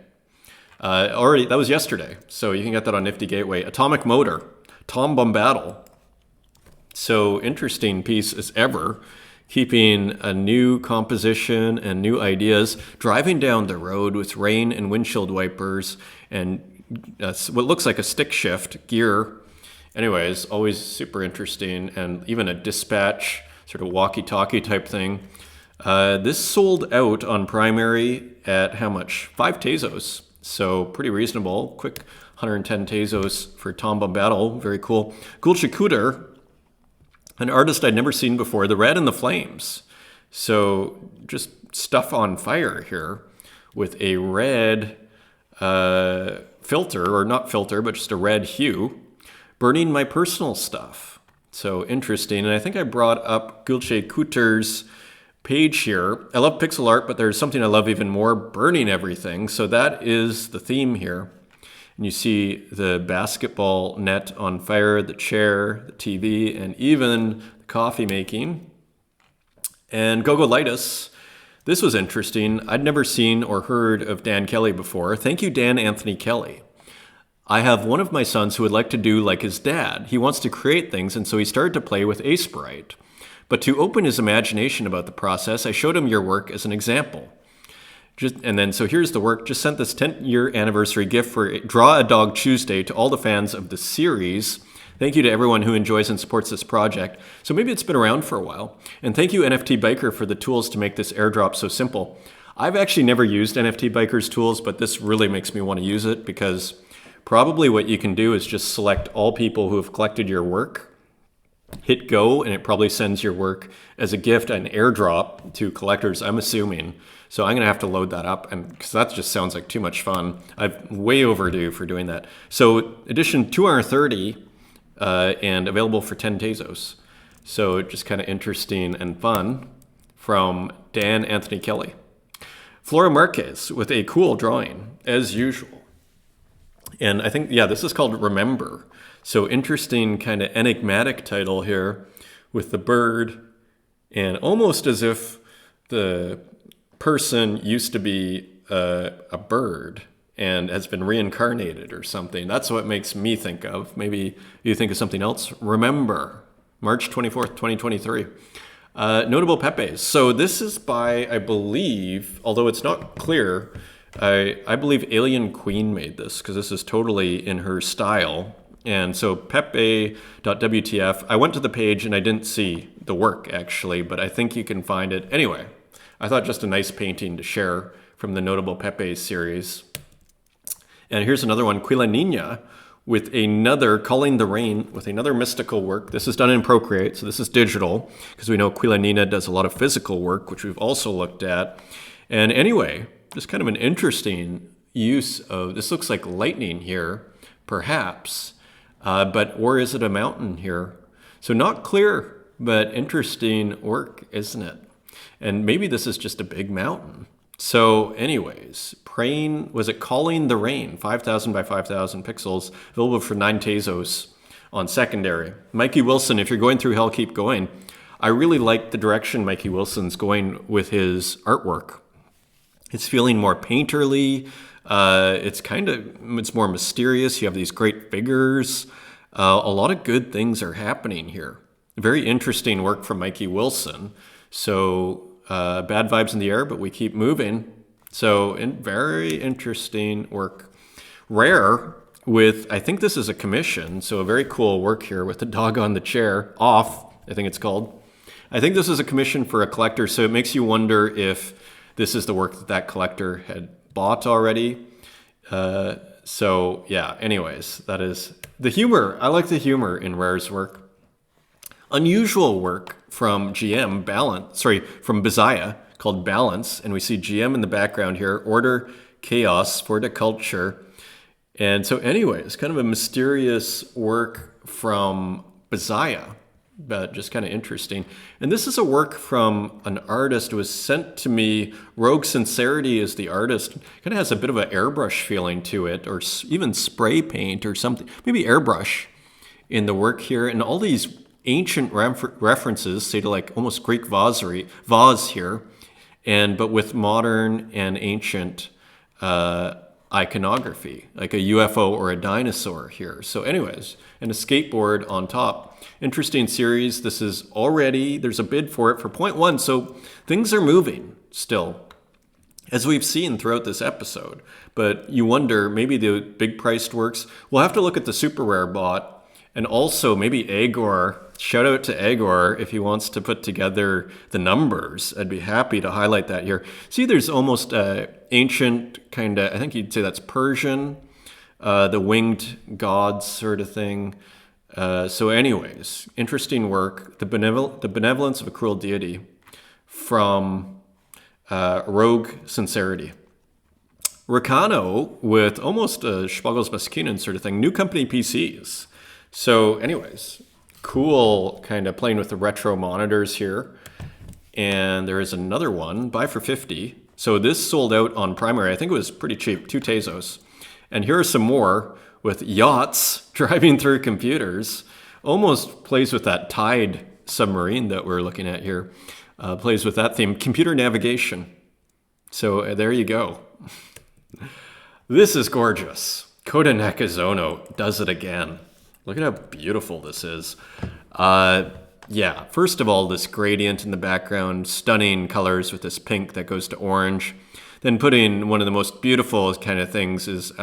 That was yesterday, so you can get that on Nifty Gateway. Atomic Motor, Tom Bombadil. So interesting piece as ever, keeping a new composition and new ideas, driving down the road with rain and windshield wipers and what looks like a stick shift gear. Anyways, always super interesting, and even a dispatch sort of walkie-talkie type thing. This sold out on primary at how much? 5 Tezos. So pretty reasonable. Quick 110 Tezos for Tom Bombadil. Very cool. Gulchikuter, an artist I'd never seen before, The Red and the Flames. So just stuff on fire here with a red filter, or not filter, but just a red hue, burning my personal stuff. So interesting. And I think I brought up Gulchikuter's page here. I love pixel art, but there's something I love even more, burning everything. So that is the theme here. And you see the basketball net on fire, the chair, the TV, and even the coffee making. And Gogolitis, this was interesting. I'd never seen or heard of Dan Kelly before. Thank you, Dan Anthony Kelly. I have one of my sons who would like to do like his dad. He wants to create things, and so he started to play with Sprite. But to open his imagination about the process, I showed him your work as an example. So here's the work. Just sent this 10-year anniversary gift for Draw a Dog Tuesday to all the fans of the series. Thank you to everyone who enjoys and supports this project. So maybe it's been around for a while. And thank you, NFT Biker, for the tools to make this airdrop so simple. I've actually never used NFT Biker's tools, but this really makes me want to use it, because probably what you can do is just select all people who have collected your work, hit go, and it probably sends your work as a gift, an airdrop to collectors, I'm assuming. So I'm going to have to load that up, and because that just sounds like too much fun. I'm way overdue for doing that. So edition 230 and available for 10 Tezos. So just kind of interesting and fun from Dan Anthony Kelly. Flora Marquez with a cool drawing, as usual. And I think, yeah, this is called Remember. So interesting kind of enigmatic title here with the bird, and almost as if the person used to be a bird and has been reincarnated or something. That's what makes me think of. Maybe you think of something else. Remember, March 24th, 2023. Notable Pepes. So this is by, I believe, although it's not clear, I believe Alien Queen made this, because this is totally in her style. And so pepe.wtf, I went to the page and I didn't see the work actually, but I think you can find it. Anyway, I thought just a nice painting to share from the Notable Pepe series. And here's another one, Quila Nina, with another, Calling the Rain, with another mystical work. This is done in Procreate, so this is digital, because we know Quila Nina does a lot of physical work, which we've also looked at. And anyway, just kind of an interesting use of, this looks like lightning here, perhaps, or is it a mountain here? So not clear, but interesting work, isn't it? And maybe this is just a big mountain. So anyways, praying, was it Calling the Rain? 5,000 by 5,000 pixels, available for 9 Tezos on secondary. Mikey Wilson, if you're going through hell, keep going. I really like the direction Mikey Wilson's going with his artwork. It's feeling more painterly. It's more mysterious. You have these great figures. A lot of good things are happening here. Very interesting work from Mikey Wilson. So bad vibes in the air, but we keep moving. So very interesting work. Rare with, I think this is a commission. So a very cool work here with the dog on the chair, Off, I think it's called. I think this is a commission for a collector. So it makes you wonder if this is the work that that collector had bought already. So yeah, anyways, that is the humor. I like the humor in Rare's work. Unusual work from from Bizaya called Balance. And we see GM in the background here, Order, Chaos, Forticulture. And so anyways, kind of a mysterious work from Bizaya, but just kind of interesting. And this is a work from an artist who was sent to me. Rogue Sincerity is the artist. Kind of has a bit of an airbrush feeling to it, or even spray paint or something. Maybe airbrush in the work here. And all these ancient references, say to like almost Greek vase here, but with modern and ancient iconography, like a UFO or a dinosaur here. So anyways, and a skateboard on top. Interesting series. This is already, there's a bid for it for 0.1. So things are moving still, as we've seen throughout this episode. But you wonder, maybe the big priced works, we'll have to look at the super rare bot, and also maybe Agor. Shout out to Agor if he wants to put together the numbers. I'd be happy to highlight that here. See, there's almost ancient kind of, I think you'd say that's Persian, the winged gods sort of thing. So anyways, interesting work. The Benevolence of a Cruel Deity from Rogue Sincerity. Ricano with almost a Spagels Maskinen sort of thing. New company PCs. So anyways, cool kind of playing with the retro monitors here. And there is another one, buy for 50. So this sold out on primary. I think it was pretty cheap, 2 Tezos. And here are some more with yachts driving through computers. Almost plays with that Tide submarine that we're looking at here. Plays with that theme, computer navigation. So there you go. This is gorgeous. Koda Nakazono does it again. Look at how beautiful this is. Yeah, first of all, this gradient in the background, stunning colors with this pink that goes to orange. Then putting one of the most beautiful kind of things is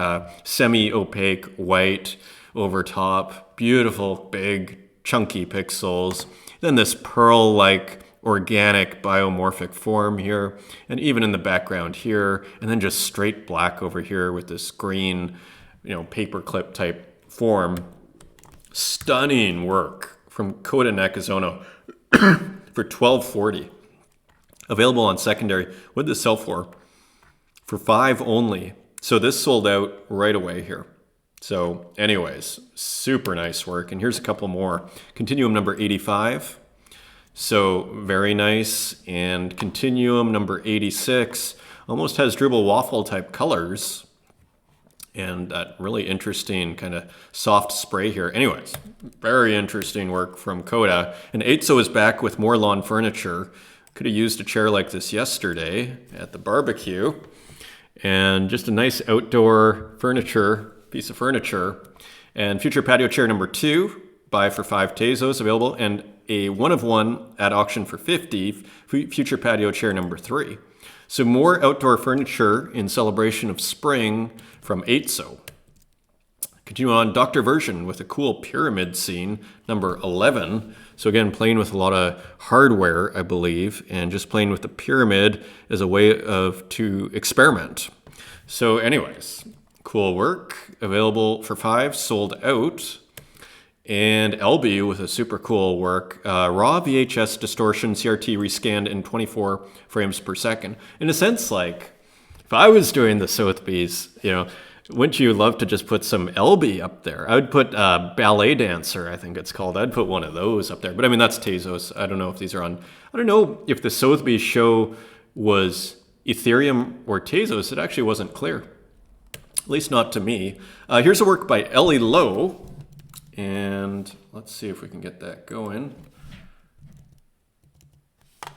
semi-opaque white over top. Beautiful, big, chunky pixels. Then this pearl-like organic biomorphic form here. And even in the background here. And then just straight black over here with this green, paperclip type form. Stunning work from Koda Nakazono for $12.40. Available on secondary. What did this sell for? For $5 only. So this sold out right away here. So anyways, super nice work. And here's a couple more. Continuum number 85. So very nice. And Continuum number 86 almost has dribble waffle type colors. And that really interesting kind of soft spray here. Anyways, very interesting work from Coda. And Tezos is back with more lawn furniture. Could have used a chair like this yesterday at the barbecue. And just a nice outdoor piece of furniture. And future patio chair number 2, buy for 5 Tezos available. And a 1-of-1 at auction for 50, future patio chair number 3. So more outdoor furniture in celebration of spring from Tezos. Continue on, Dr. Version with a cool pyramid scene, number 11. So again, playing with a lot of hardware, I believe, and just playing with the pyramid as a way to experiment. So anyways, cool work, available for 5, sold out. And LB with a super cool work, raw VHS distortion CRT rescanned in 24 frames per second. In a sense, like, if I was doing the Sotheby's, wouldn't you love to just put some LB up there? I would put Ballet Dancer, I think it's called. I'd put one of those up there. But I mean, that's Tezos. I don't know if these are on. I don't know if the Sotheby's show was Ethereum or Tezos. It actually wasn't clear, at least not to me. Here's a work by Ellie Lowe. And let's see if we can get that going.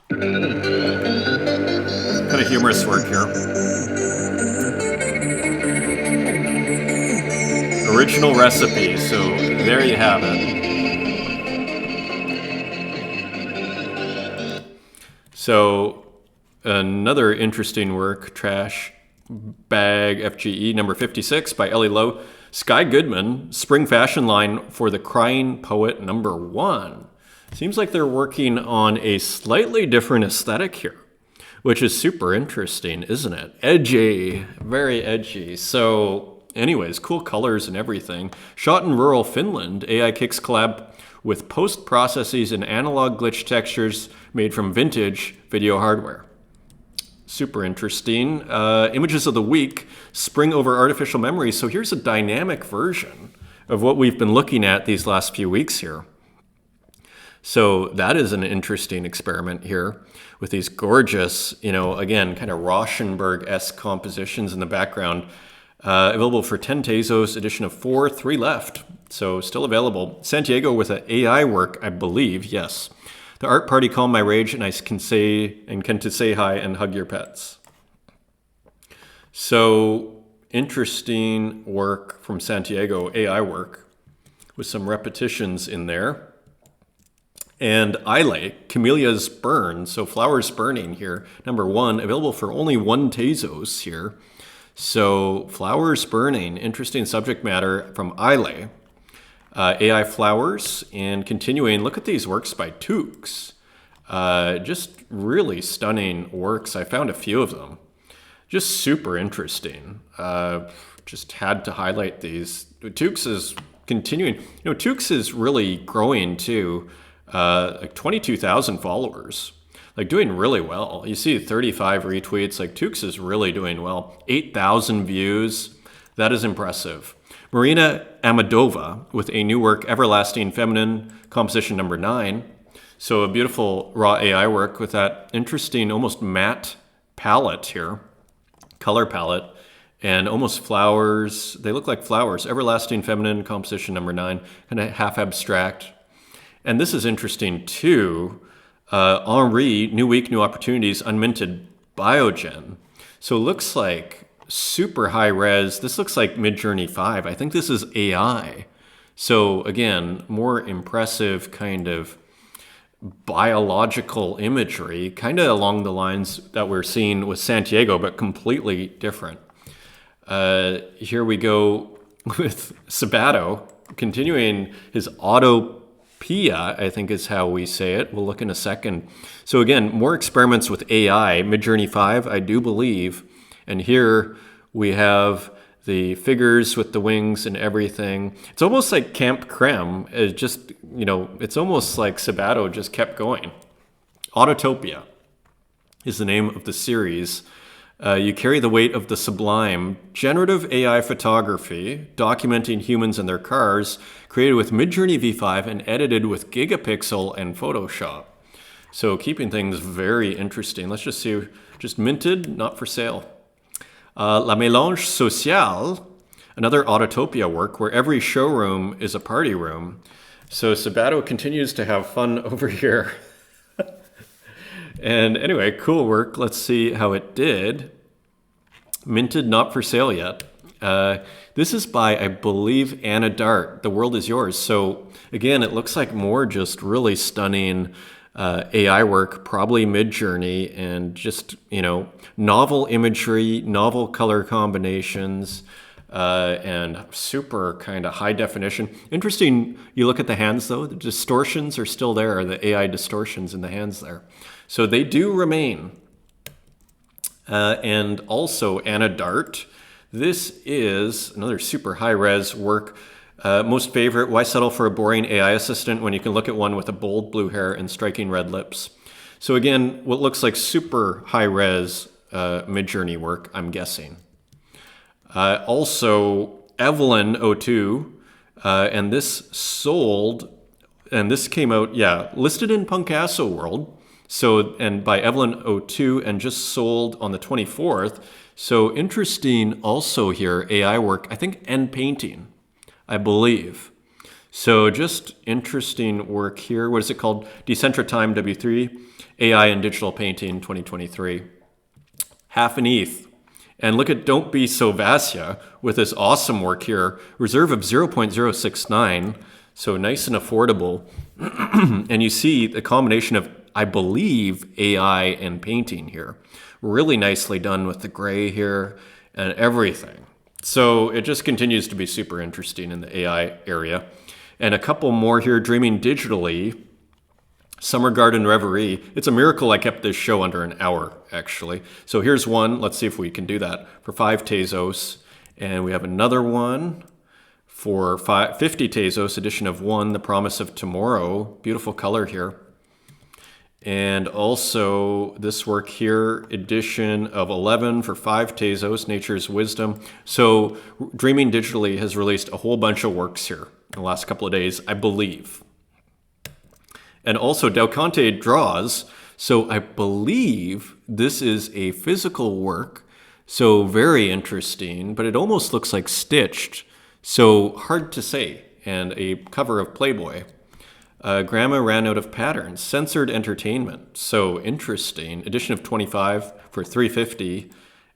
Kind of humorous work here. Original recipe, so there you have it. So another interesting work, Trash Bag FGE number 56 by Ellie Lowe. Sky Goodman, spring fashion line for the Crying Poet number 1. Seems like they're working on a slightly different aesthetic here, which is super interesting, isn't it? Edgy, very edgy. So anyways, cool colors and everything. Shot in rural Finland, AI Kicks collab with post-processes and analog glitch textures made from vintage video hardware. Super interesting. Images of the week, spring over artificial memory. So here's a dynamic version of what we've been looking at these last few weeks here. So that is an interesting experiment here with these gorgeous, again, kind of Rauschenberg-esque compositions in the background. Available for 10 Tezos, edition of 4, 3 left. So still available. Santiago with an AI work, I believe, yes. The art party calmed my rage, and I can say hi and hug your pets. So interesting work from Santiago, AI work, with some repetitions in there. And Ile, Camellia's Burn, so flowers burning here, number 1, available for only 1 Tezos here. So flowers burning, interesting subject matter from Ile. AI flowers, and continuing, look at these works by Tezos. Just really stunning works. I found a few of them. Just super interesting. Just had to highlight these. Tezos is continuing. Tezos is really growing too. Like 22,000 followers. Like doing really well. You see 35 retweets. Like Tezos is really doing well. 8,000 views. That is impressive. Marina Amadova with a new work, Everlasting Feminine, composition number 9. So a beautiful raw AI work with that interesting, almost matte palette here, color palette, and almost flowers. They look like flowers. Everlasting Feminine, composition number 9, kind of half abstract. And this is interesting too. Henri, New Week, New Opportunities, Unminted Biogen. So it looks like super high res. This looks like Midjourney 5. I think this is AI. So again, more impressive kind of biological imagery, kind of along the lines that we're seeing with Santiago, but completely different. Here we go with Sabato, continuing his Autopia, I think is how we say it. We'll look in a second. So again, more experiments with AI, Midjourney 5, I do believe. And here we have the figures with the wings and everything. It's almost like Camp Creme. It's just, it's almost like Sabato just kept going. Autotopia is the name of the series. You carry the weight of the sublime. Generative AI photography, documenting humans and their cars, created with Midjourney V5 and edited with Gigapixel and Photoshop. So keeping things very interesting. Let's just see, just minted, not for sale. La Mélange Sociale, another Autotopia work where every showroom is a party room. So Sabato continues to have fun over here. And anyway, cool work. Let's see how it did. Minted, not for sale yet. This is by, I believe, Anna Dart. The World Is Yours. So again, it looks like more just really stunning AI work, probably Mid-Journey, and just, novel imagery, novel color combinations, and super kind of high definition. Interesting, you look at the hands though, the distortions are still there, the AI distortions in the hands there. So they do remain. And also Anna Dart. This is another super high-res work. Most favorite, why settle for a boring AI assistant when you can look at one with a bold blue hair and striking red lips? So again, what looks like super high-res Mid-Journey work, I'm guessing. Also, Evelyn 02, and this sold, and this came out, listed in Punkasso World. So, and by Evelyn 02, and just sold on the 24th. So interesting also here, AI work, I think end painting, I believe. So just interesting work here. What is it called? Decentra Time W3, AI and Digital Painting 2023. Half an ETH. And look at Don't Be So Vasya with this awesome work here. Reserve of 0.069, so nice and affordable. And you see the combination of, I believe, AI and painting here. Really nicely done with the gray here and everything. So it just continues to be super interesting in the AI area. And a couple more here, Dreaming Digitally, Summer Garden Reverie. It's a miracle I kept this show under an hour, actually. So here's one. Let's see if we can do that for 5 Tezos. And we have another one for 50 Tezos, edition of 1, The Promise of Tomorrow. Beautiful color here. And also this work here, edition of 11 for 5 Tezos, Nature's Wisdom. So Dreaming Digitally has released a whole bunch of works here in the last couple of days, I believe. And also Delconte Draws. So I believe this is a physical work. So very interesting, but it almost looks like stitched. So hard to say. And a cover of Playboy. Grandma ran out of patterns. Censored Entertainment. So interesting. Edition of 25 for $350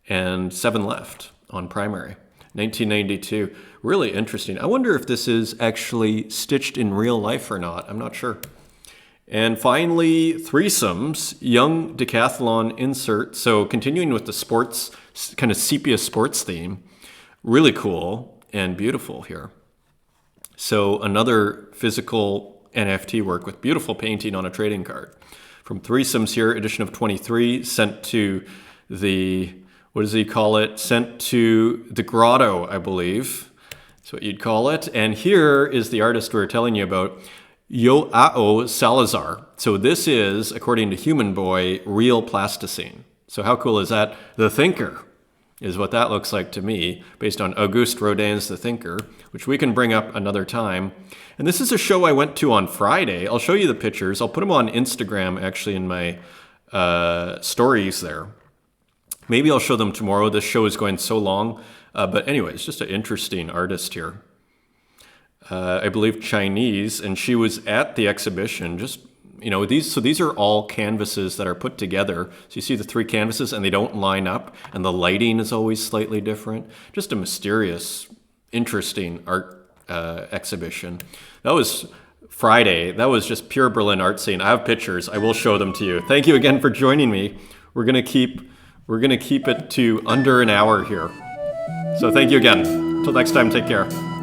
and 7 left on primary. 1992. Really interesting. I wonder if this is actually stitched in real life or not. I'm not sure. And finally, Threesomes, Young Decathlon Insert. So continuing with the sports, kind of sepia sports theme. Really cool and beautiful here. So another physical NFT work with beautiful painting on a trading card. From Threesomes here, edition of 23, sent to the, what does he call it? Sent to the Grotto, I believe. That's what you'd call it. And here is the artist we were telling you about, Joao Salazar. So this is, according to Human Boy, real plasticine. So how cool is that? The Thinker is what that looks like to me, based on Auguste Rodin's The Thinker, which we can bring up another time. And this is a show I went to on Friday. I'll show you the pictures. I'll put them on Instagram, actually, in my stories there. Maybe I'll show them tomorrow. This show is going so long. But anyway, it's just an interesting artist here. I believe Chinese, and she was at the exhibition. Just, these are all canvases that are put together. So you see the 3 canvases, and they don't line up, and the lighting is always slightly different. Just a mysterious, interesting art exhibition. That was Friday. That was just pure Berlin art scene. I have pictures. I will show them to you. Thank you again for joining me. We're gonna keep it to under an hour here. So thank you again. Until next time, take care.